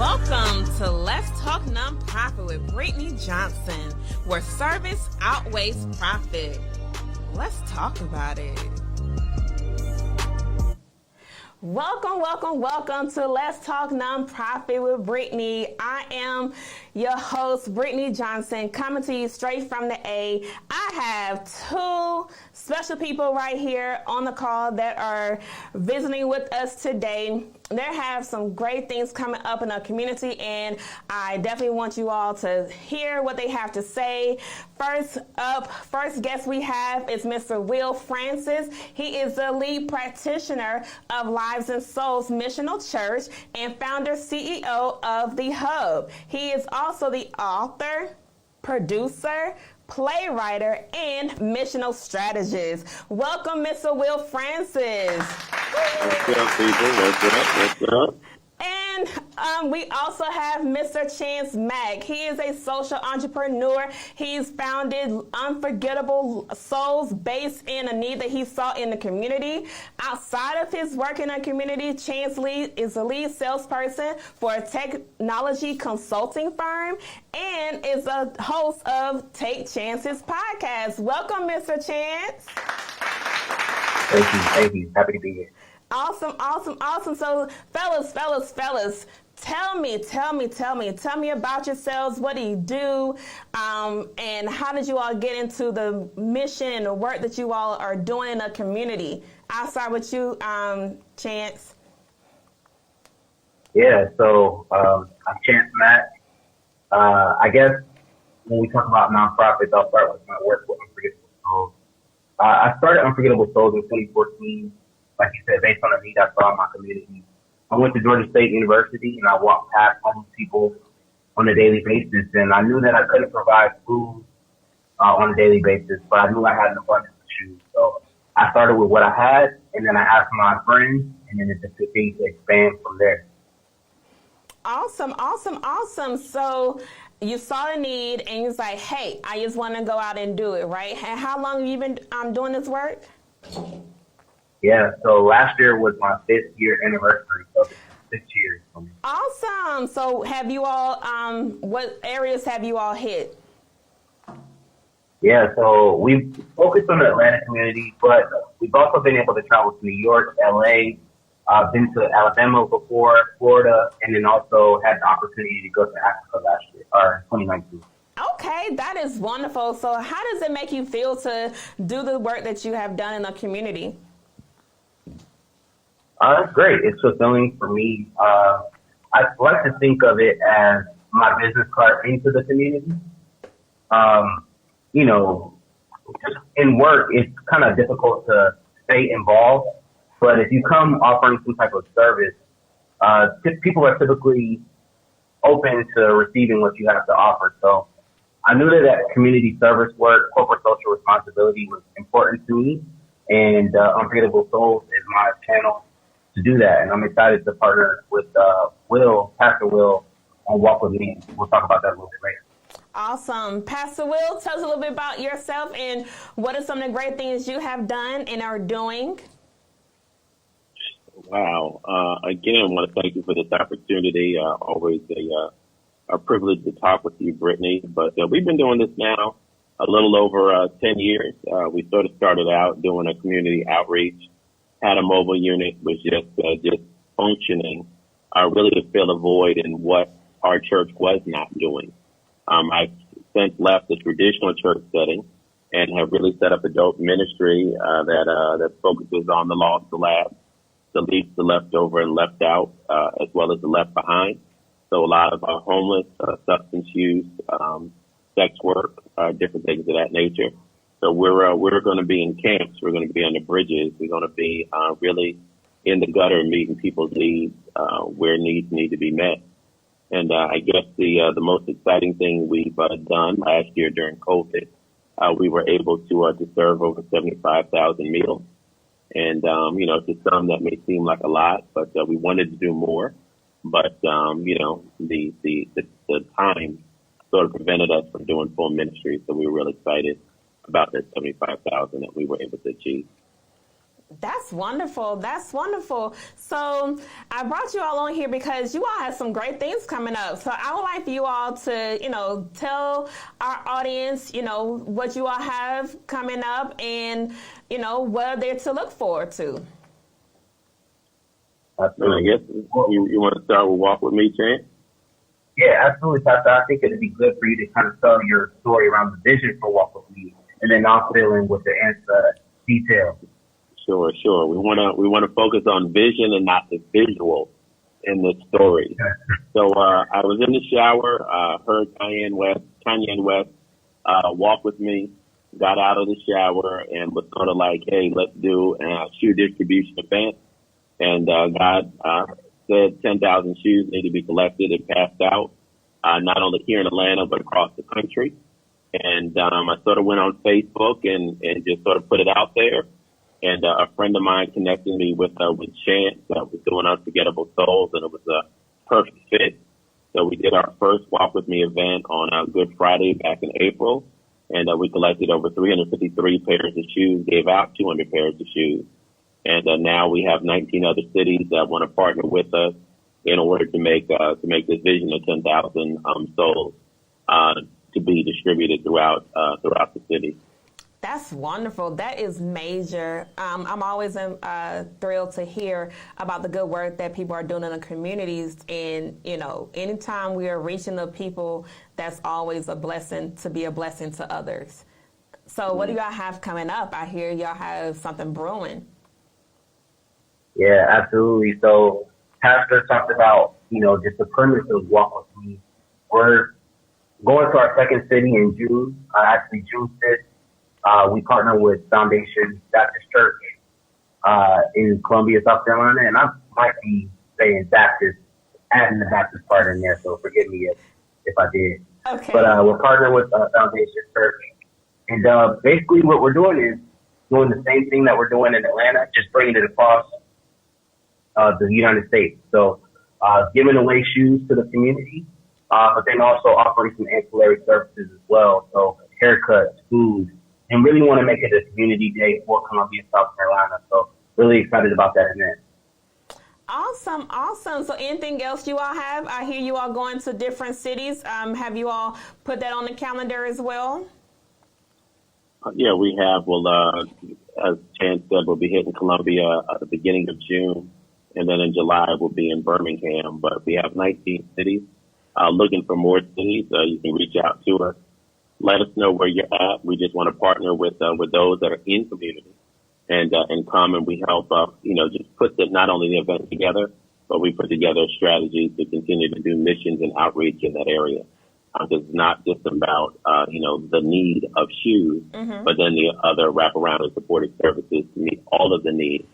Welcome to Let's Talk Nonprofit with Brittany Johnson, where service outweighs profit. Let's talk about it. Welcome to Let's Talk Nonprofit with Brittany. I am your host, Brittany Johnson, coming to you straight from the A. I have two special people right here on the call that are visiting with us today. They have some great things coming up in our community, and I definitely want you all to hear what they have to say. First guest we have is Mr. Will Francis. He is the lead practitioner of Lives and Souls Missional Church and founder CEO of The Hub. He is also the author, producer, playwright, and missional strategist. Welcome, Mr. Will Francis. What's up, people? What's up? And we also have Mr. Chance Mack. He is a social entrepreneur. He's founded Unforgettable Souls based in a need that he saw in the community. Outside of his work in the community, Chance Lee is the lead salesperson for a technology consulting firm and is a host of Take Chances podcast. Welcome, Mr. Chance. Thank you. Happy to be here. Awesome. So, fellas, tell me about yourselves. What do you do? And how did you all get into the mission and the work that you all are doing in the community? I'll start with you, Chance. Yeah, so I'm Chance Mack. I guess when we talk about nonprofits, I'll start with my work with Unforgettable Souls. I started Unforgettable Souls in 2014. Like you said, based on a need I saw in my community. I went to Georgia State University and I walked past homeless people on a daily basis, and I knew that I couldn't provide food on a daily basis, but I knew I had an abundance of shoes. So I started with what I had, and then I asked my friends, and then it just continued to expand from there. Awesome. So you saw the need and you was like, hey, I just want to go out and do it, right? And how long have you been doing this work? Yeah, so last year was my 5th year anniversary, so 6 years. Awesome. So have you all, what areas have you all hit? Yeah, so we've focused on the Atlanta community, but we've also been able to travel to New York, LA, been to Alabama before, Florida, and then also had the opportunity to go to Africa last year, or 2019. Okay, that is wonderful. So how does it make you feel to do the work that you have done in the community? That's great. It's fulfilling for me. I like to think of it as my business card into the community. Just in work, it's kind of difficult to stay involved. But if you come offering some type of service, people are typically open to receiving what you have to offer. So I knew that community service work, corporate social responsibility was important to me. And Unforgettable Souls is my channel to do that, and I'm excited to partner with Pastor Will, on Walk With Me. We'll talk about that a little bit later. Awesome. Pastor Will, tell us a little bit about yourself and what are some of the great things you have done and are doing. Wow. Again, I want to thank you for this opportunity. Always a privilege to talk with you, Brittany. But we've been doing this now a little over 10 years. We sort of started out doing a community outreach, had a mobile unit, was just functioning, really to fill a void in what our church was not doing. I've since left the traditional church setting and have really set up adult ministry that focuses on the lost, the last, the least, the left over and left out, as well as the left behind. So a lot of homeless, substance use, sex work, different things of that nature. So we're going to be in camps. We're going to be on the bridges. We're going to be really in the gutter, meeting people's needs where needs need to be met. And I guess the most exciting thing we've done last year during COVID, we were able to serve over 75,000 meals. And to some that may seem like a lot, but we wanted to do more. But the time sort of prevented us from doing full ministry. So we were really excited about that 75,000 that we were able to achieve. That's wonderful. That's wonderful. So I brought you all on here because you all have some great things coming up. So I would like for you all to, tell our audience, what you all have coming up and, what they're to look forward to. I guess you want to start with Walk With Me, Chance? Yeah, absolutely, Pastor. I think it'd be good for you to kind of tell your story around the vision for Walk With Me, and then I'll fill in with the answer detail. Sure. We wanna focus on vision and not the visual in this story. So I was in the shower, heard Kanye and West Walk With Me, got out of the shower and was sort of like, hey, let's do a shoe distribution event. And God said 10,000 shoes need to be collected and passed out, not only here in Atlanta but across the country. And I sort of went on Facebook and just sort of put it out there. And a friend of mine connected me with Chance that was doing Unforgettable Souls, and it was a perfect fit. So we did our first Walk With Me event on Good Friday back in April, and we collected over 353 pairs of shoes, gave out 200 pairs of shoes. And now we have 19 other cities that want to partner with us in order to make this vision of 10,000 souls to be distributed throughout the city. That's wonderful. That is major. I'm always thrilled to hear about the good work that people are doing in the communities. And, anytime we are reaching the people, that's always a blessing to be a blessing to others. So what do y'all have coming up? I hear y'all have something brewing. Yeah, absolutely. So Pastor talked about, just the premise of Walk With Me. We're going to our second city in June, actually June 5th. We partner with Foundation Baptist Church in Columbia, South Carolina, and I might be saying Baptist, adding the Baptist part in there, so forgive me if I did. Okay. But we're partnering with Foundation Church, and basically what we're doing is doing the same thing that we're doing in Atlanta, just bringing it across the United States. So giving away shoes to the community, but then also offering some ancillary services as well, so haircuts, food, and really want to make it a community day for Columbia, South Carolina. So really excited about that event. Awesome. So anything else you all have? I hear you all going to different cities. Have you all put that on the calendar as well? Yeah, we have. Well, as Chance said, we'll be hitting Columbia at the beginning of June, and then in July we'll be in Birmingham. But we have 19 cities. Looking for more cities, you can reach out to us. Let us know where you're at. We just want to partner with those that are in community and come, and we help just put not only the event together, but we put together strategies to continue to do missions and outreach in that area. Because it's not just about the need of shoes, but then the other wraparound and supportive services to meet all of the needs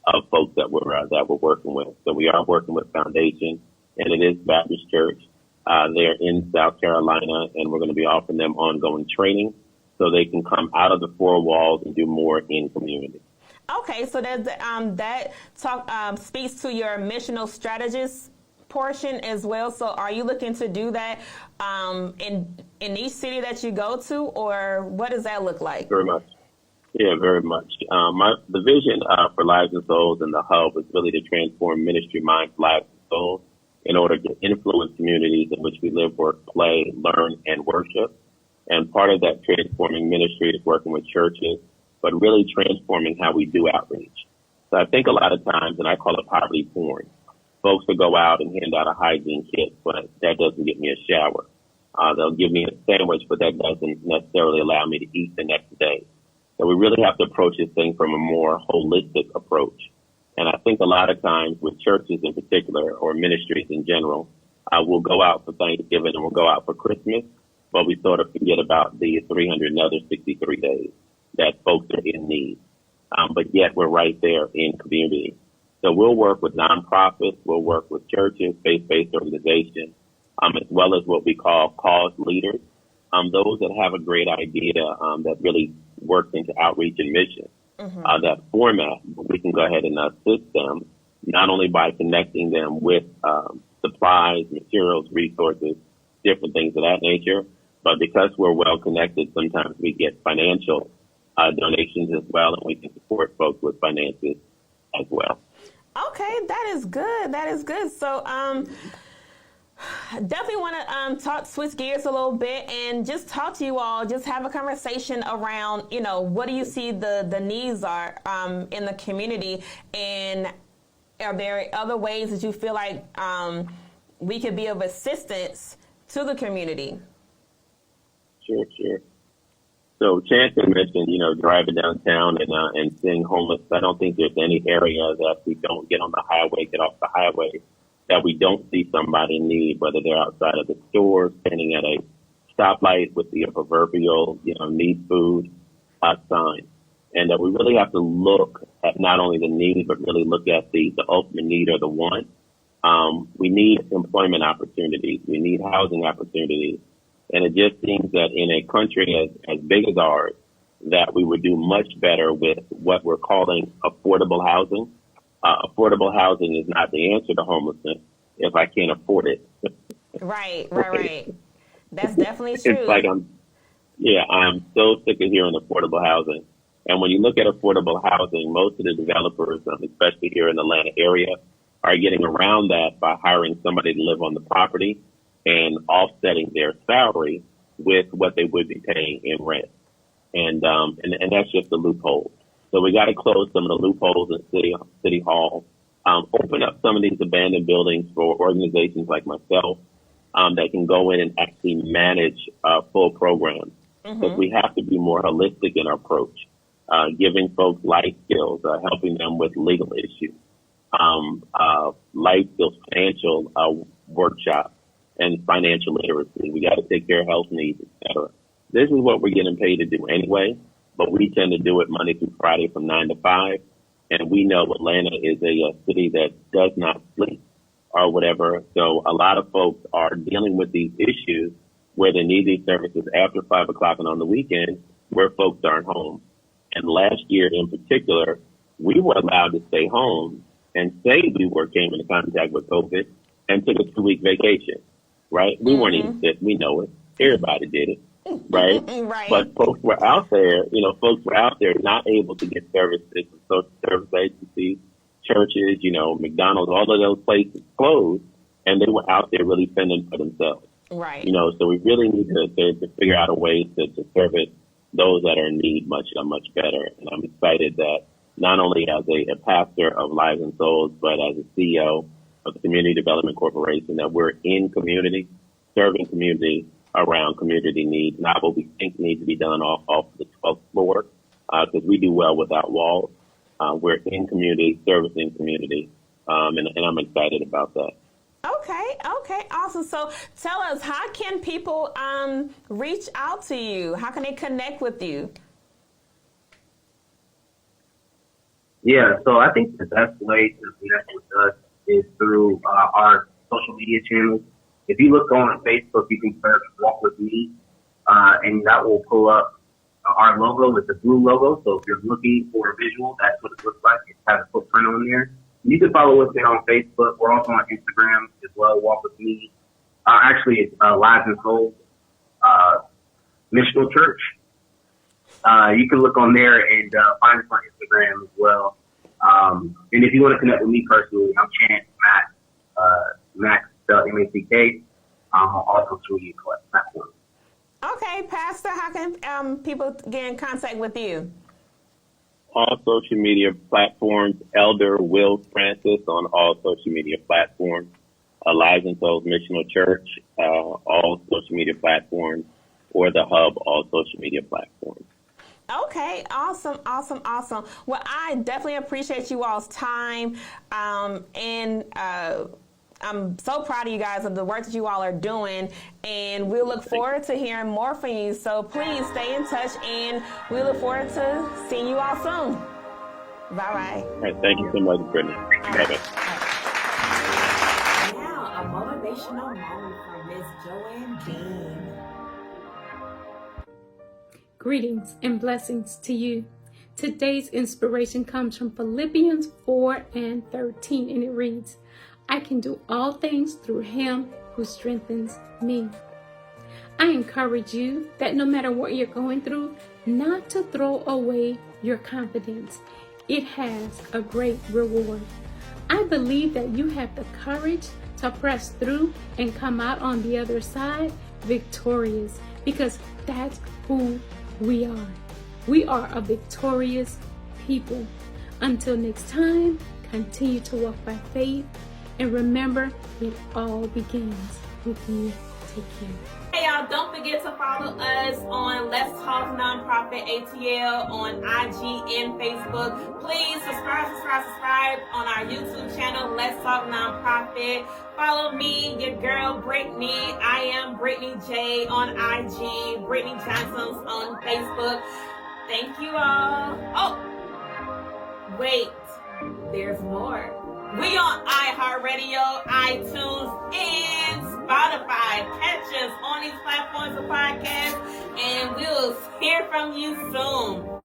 of folks that we're working with. So we are working with Foundation, and it is Baptist Church. They're in South Carolina, and we're going to be offering them ongoing training so they can come out of the four walls and do more in community. Okay, so that talk speaks to your missional strategist portion as well. So are you looking to do that in each city that you go to, or what does that look like? Very much. Yeah, very much. The vision for Lives and Souls and the Hub is really to transform ministry minds, lives, and souls in order to influence communities in which we live, work, play, learn, and worship. And part of that transforming ministry is working with churches, but really transforming how we do outreach. So I think a lot of times, and I call it poverty porn, folks will go out and hand out a hygiene kit, but that doesn't get me a shower. They'll give me a sandwich, but that doesn't necessarily allow me to eat the next day. So we really have to approach this thing from a more holistic approach. And I think a lot of times with churches in particular, or ministries in general, we'll go out for Thanksgiving and we'll go out for Christmas, but we sort of forget about the 363 days that folks are in need. But yet we're right there in community. So we'll work with nonprofits, we'll work with churches, faith-based organizations, as well as what we call cause leaders, those that have a great idea that really works into outreach and mission. That format, we can go ahead and assist them, not only by connecting them with supplies, materials, resources, different things of that nature, but because we're well connected, sometimes we get financial donations as well, and we can support folks with finances as well. Okay, that is good. That is good. So, definitely want to switch gears a little bit and just talk to you all, just have a conversation around, what do you see the needs are in the community, and are there other ways that you feel like we could be of assistance to the community? Sure. So Chance had mentioned, driving downtown and seeing homeless. I don't think there's any area that we don't get on the highway, get off the highway, that we don't see somebody in need, whether they're outside of the store, standing at a stoplight with the proverbial, need food sign. And we really have to look at not only the need, but really look at the ultimate need or the want. We need employment opportunities. We need housing opportunities. And it just seems that in a country as big as ours, that we would do much better with what we're calling affordable housing. Affordable housing is not the answer to homelessness if I can't afford it. Right. That's definitely true. It's like I'm so sick of hearing affordable housing. And when you look at affordable housing, most of the developers, especially here in the Atlanta area, are getting around that by hiring somebody to live on the property and offsetting their salary with what they would be paying in rent. And that's just a loophole. So we got to close some of the loopholes in City Hall, open up some of these abandoned buildings for organizations like myself that can go in and actually manage full programs. But we have to be more holistic in our approach, giving folks life skills, helping them with legal issues, life skills, financial workshops, and financial literacy. We got to take care of health needs, et cetera. This is what we're getting paid to do anyway, but we tend to do it Monday through Friday from 9 to 5. And we know Atlanta is a city that does not sleep or whatever. So a lot of folks are dealing with these issues where they need these services after 5 o'clock and on the weekend where folks aren't home. And last year in particular, we were allowed to stay home and say we came into contact with COVID and took a 2-week vacation. Right? We weren't even sick. We know it. Everybody did it. Right? Right. But folks were out there, not able to get services from social service agencies, churches, McDonald's, all of those places closed, and they were out there really fending for themselves. Right. So we really need to figure out a way to service those that are in need much better. And I'm excited that not only as a pastor of Lives and Souls, but as a CEO of the Community Development Corporation, that we're in community, serving community around community needs, not what we think needs to be done off the 12th floor, because we do well without walls. We're in community, servicing community, and I'm excited about that. Okay, awesome. So tell us, how can people reach out to you? How can they connect with you? Yeah, so I think the best way to connect with us is through our social media channels. If you look on Facebook, you can search Walk With Me, and that will pull up our logo with the blue logo. So if you're looking for a visual, that's what it looks like. It has a footprint on there. You can follow us there on Facebook. We're also on Instagram as well, Walk With Me. Actually, it's Lives and Souls Missional Church. You can look on there and find us on Instagram as well. And if you want to connect with me personally, I'm Chance Max, M-A-C-K, on all social media platforms. Okay, Pastor, how can people get in contact with you? All social media platforms, Elder Will Francis on all social media platforms, Lives and Souls Missional Church, all social media platforms, or the Hub, all social media platforms. Okay, awesome. Well, I definitely appreciate you all's time, and I'm so proud of you guys of the work that you all are doing, and we look forward to hearing more from you. So please stay in touch, and we look forward to seeing you all soon. Bye-bye. All right, thank you so much, Brittany. Bye-bye. Now, a motivational moment from Miss Joanne Dean. Greetings and blessings to you. Today's inspiration comes from Philippians 4:13, and it reads, I can do all things through him who strengthens me. I encourage you that no matter what you're going through, not to throw away your confidence. It has a great reward. I believe that you have the courage to press through and come out on the other side victorious, because that's who we are. We are a victorious people. Until next time, continue to walk by faith, and remember, it all begins with you. Take care. Hey y'all, don't forget to follow us on Let's Talk Nonprofit ATL on IG and Facebook. Please subscribe on our YouTube channel, Let's Talk Nonprofit. Follow me, your girl Brittany. I am Brittany J on IG, Brittany Johnson's on Facebook. Thank you all. Oh, wait, there's more. We on iHeartRadio, iTunes, and Spotify. Catch us on these platforms of podcasts, and we'll hear from you soon.